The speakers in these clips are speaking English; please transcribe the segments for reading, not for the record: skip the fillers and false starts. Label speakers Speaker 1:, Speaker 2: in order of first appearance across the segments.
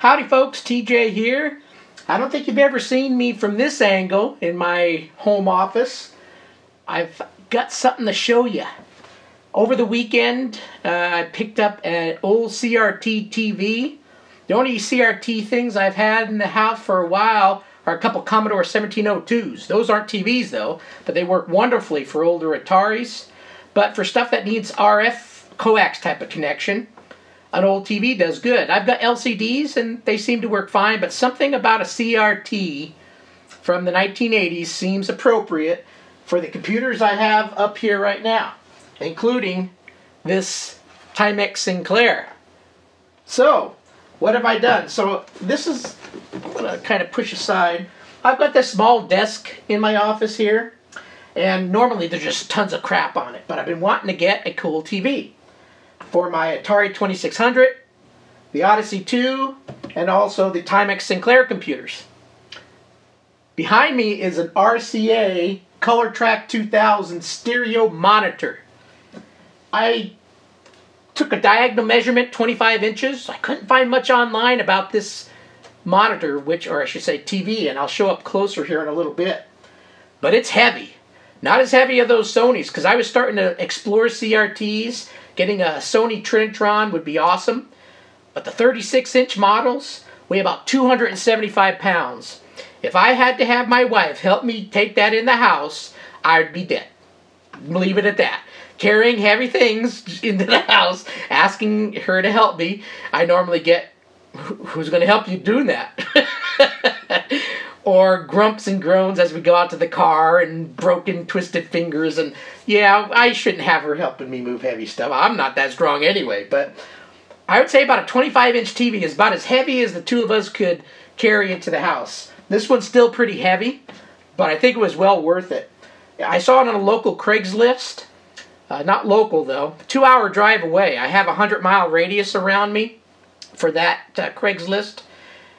Speaker 1: Howdy folks, TJ here. I don't think you've ever seen me from this angle in my home office. I've got something to show you. Over the weekend, I picked up an old CRT TV. The only CRT things I've had in the house for a while are a couple Commodore 1702s. Those aren't TVs though, but they work wonderfully for older Ataris. But for stuff that needs RF coax type of connection, an old TV does good. I've got LCDs and they seem to work fine, but something about a CRT from the 1980s seems appropriate for the computers I have up here right now, including this Timex Sinclair. So, what have I done? So, this is, I'm going to kind of push aside. I've got this small desk in my office here, and normally there's just tons of crap on it, but I've been wanting to get a cool TV for my Atari 2600, the Odyssey 2, and also the Timex Sinclair computers. Behind me is an RCA Colortrak 2000 stereo monitor. I took a diagonal measurement, 25 inches. I couldn't find much online about this monitor, or I should say TV, and I'll show up closer here in a little bit. But it's heavy. Not as heavy as those Sonys, because I was starting to explore CRTs. Getting a Sony Trinitron would be awesome. But the 36-inch models weigh about 275 pounds. If I had to have my wife help me take that in the house, I'd be dead. Leave it at that. Carrying heavy things into the house, asking her to help me, I normally get, who's going to help you doing that? Or grumps and groans as we go out to the car and broken, twisted fingers. And yeah, I shouldn't have her helping me move heavy stuff. I'm not that strong anyway. But I would say about a 25-inch TV is about as heavy as the two of us could carry into the house. This one's still pretty heavy, but I think it was well worth it. I saw it on a local Craigslist. Not local though. 2-hour drive away. I have a 100-mile radius around me for that Craigslist.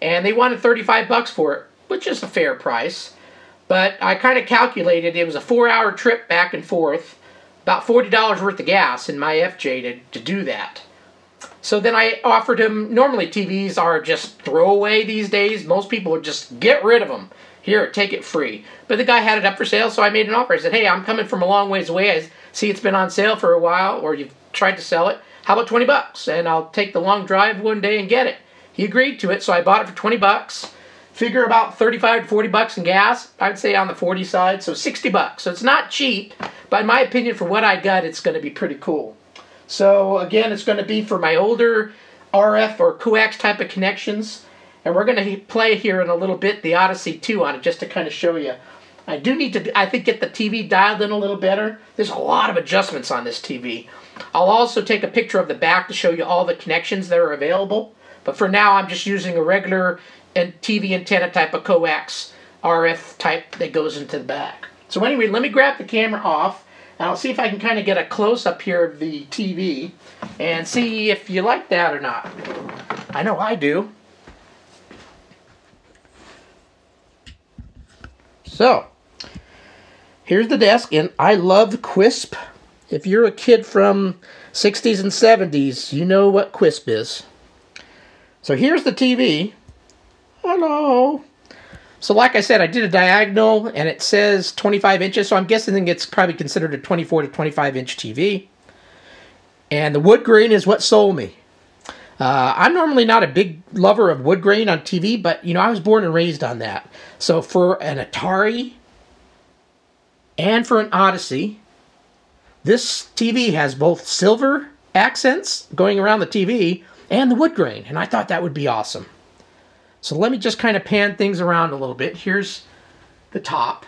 Speaker 1: And they wanted 35 bucks for it, which is a fair price. But I kind of calculated it was a 4-hour trip back and forth, about $40 worth of gas in my FJ to do that. So then I offered him, normally TVs are just throwaway these days. Most people would just get rid of them. Here, take it free. But the guy had it up for sale, so I made an offer. I said, hey, I'm coming from a long ways away. I see it's been on sale for a while, or you've tried to sell it. How about 20 bucks? And I'll take the long drive one day and get it. He agreed to it, so I bought it for 20 bucks. Figure about 35 to 40 bucks in gas. I'd say on the 40 side, so 60 bucks. So it's not cheap, but in my opinion, for what I got, it's going to be pretty cool. So again, it's going to be for my older RF or coax type of connections. And we're going to play here in a little bit the Odyssey 2 on it, just to kind of show you. I do need to, I think, get the TV dialed in a little better. There's a lot of adjustments on this TV. I'll also take a picture of the back to show you all the connections that are available. But for now, I'm just using a regular TV antenna type of coax RF type that goes into the back. So anyway, let me grab the camera off, and I'll see if I can kind of get a close-up here of the TV and see if you like that or not. I know I do. So, here's the desk, and I love Quisp. If you're a kid from 60s and 70s, you know what Quisp is. So here's the TV. Hello. So like I said, I did a diagonal, and it says 25 inches, so I'm guessing it's probably considered a 24 to 25 inch TV. And the wood grain is what sold me. I'm normally not a big lover of wood grain on TV, but, you know, I was born and raised on that. So for an Atari and for an Odyssey, this TV has both silver accents going around the TV and the wood grain, and I thought that would be awesome. So let me just kind of pan things around a little bit. Here's the top,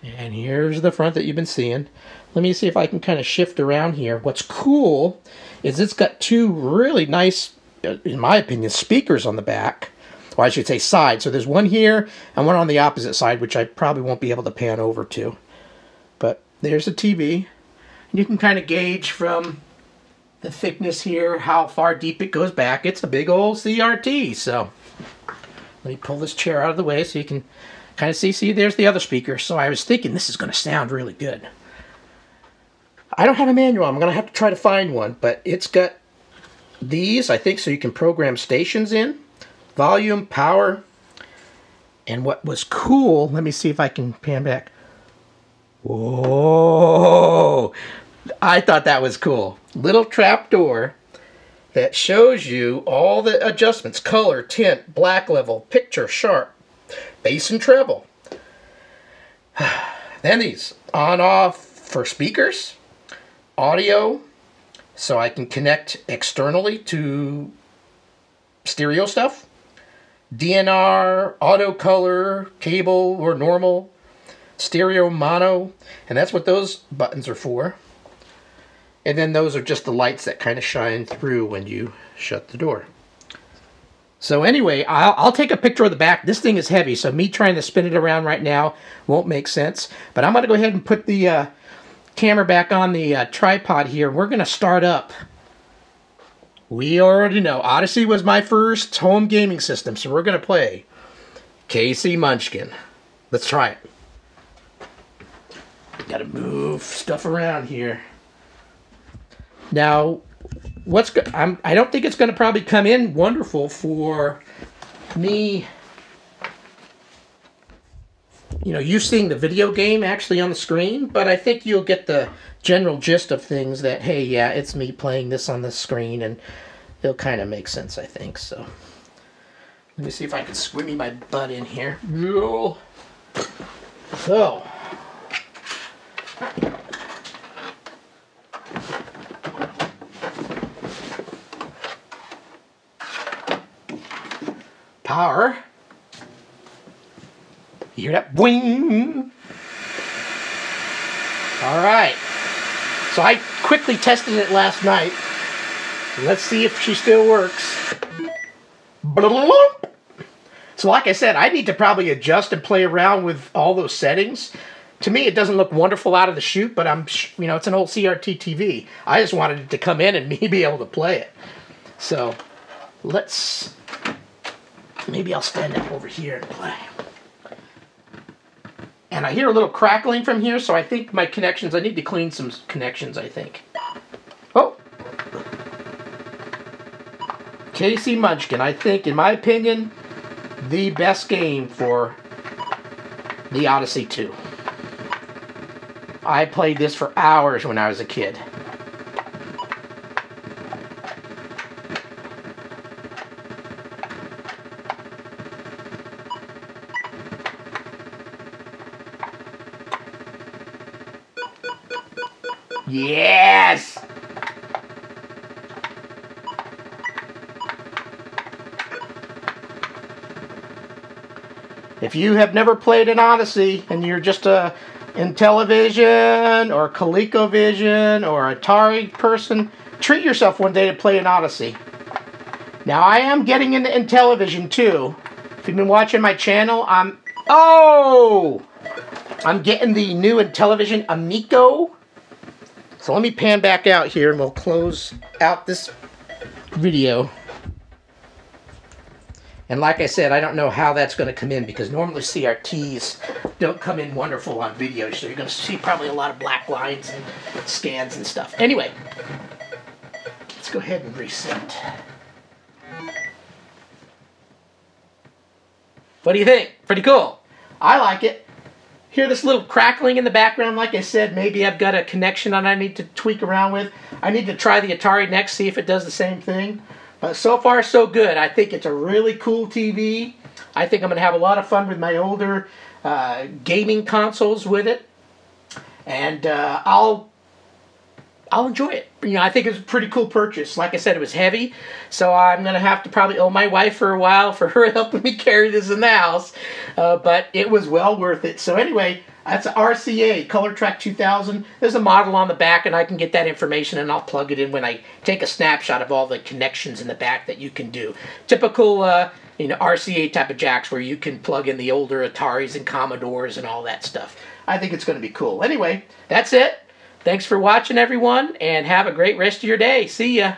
Speaker 1: and here's the front that you've been seeing. Let me see if I can kind of shift around here. What's cool is it's got two really nice, in my opinion, speakers on the back. Or I should say side. So there's one here and one on the opposite side, which I probably won't be able to pan over to. But there's the TV. And you can kind of gauge from the thickness here how far deep it goes back. It's a big old CRT. So let me pull this chair out of the way so you can kind of see. See, there's the other speaker. So I was thinking this is going to sound really good. I don't have a manual. I'm going to have to try to find one, but it's got these, I think, so you can program stations in. Volume, power, and what was cool, let me see if I can pan back. Whoa! I thought that was cool. Little trap door that shows you all the adjustments. Color, tint, black level, picture, sharp, bass and treble. Then these on off for speakers, audio, so I can connect externally to stereo stuff, DNR, auto color, cable or normal, stereo mono, and that's what those buttons are for. And then those are just the lights that kind of shine through when you shut the door. So anyway, I'll take a picture of the back. This thing is heavy, so me trying to spin it around right now won't make sense. But I'm going to go ahead and put the camera back on the tripod here. We're going to start up. We already know Odyssey was my first home gaming system, so we're going to play KC Munchkin. Let's try it. Got to move stuff around here. Now, I don't think it's going to probably come in wonderful for me, you seeing the video game actually on the screen, but I think you'll get the general gist of things that, hey, yeah, it's me playing this on the screen, and it'll kind of make sense, I think. So let me see if I can swimmy my butt in here. So power. You hear that? Boing! Alright. So I quickly tested it last night. Let's see if she still works. So like I said, I need to probably adjust and play around with all those settings. To me, it doesn't look wonderful out of the chute, but it's an old CRT TV. I just wanted it to come in and me be able to play it. So maybe I'll stand up over here and play. And I hear a little crackling from here, so I think my connections, I need to clean some connections, I think. Oh! KC Munchkin, I think, in my opinion, the best game for the Odyssey 2. I played this for hours when I was a kid. Yes! If you have never played an Odyssey and you're just a Intellivision or ColecoVision or Atari person, treat yourself one day to play an Odyssey. Now I am getting into Intellivision too. If you've been watching my channel, I'm getting the new Intellivision Amico. So let me pan back out here and we'll close out this video. And like I said, I don't know how that's going to come in because normally CRTs don't come in wonderful on video. So you're going to see probably a lot of black lines and scans and stuff. Anyway, let's go ahead and reset. What do you think? Pretty cool. I like it. Hear this little crackling in the background. Like I said, maybe I've got a connection that I need to tweak around with. I need to try the Atari next, see if it does the same thing. But so far, so good. I think it's a really cool TV. I think I'm going to have a lot of fun with my older gaming consoles with it. And I'll enjoy it. I think it's a pretty cool purchase. Like I said, it was heavy, so I'm going to have to probably owe my wife for a while for her helping me carry this in the house. But it was well worth it. So anyway, that's an RCA Colortrak 2000. There's a model on the back, and I can get that information, and I'll plug it in when I take a snapshot of all the connections in the back that you can do. Typical RCA type of jacks where you can plug in the older Ataris and Commodores and all that stuff. I think it's going to be cool. Anyway, that's it. Thanks for watching, everyone, and have a great rest of your day. See ya.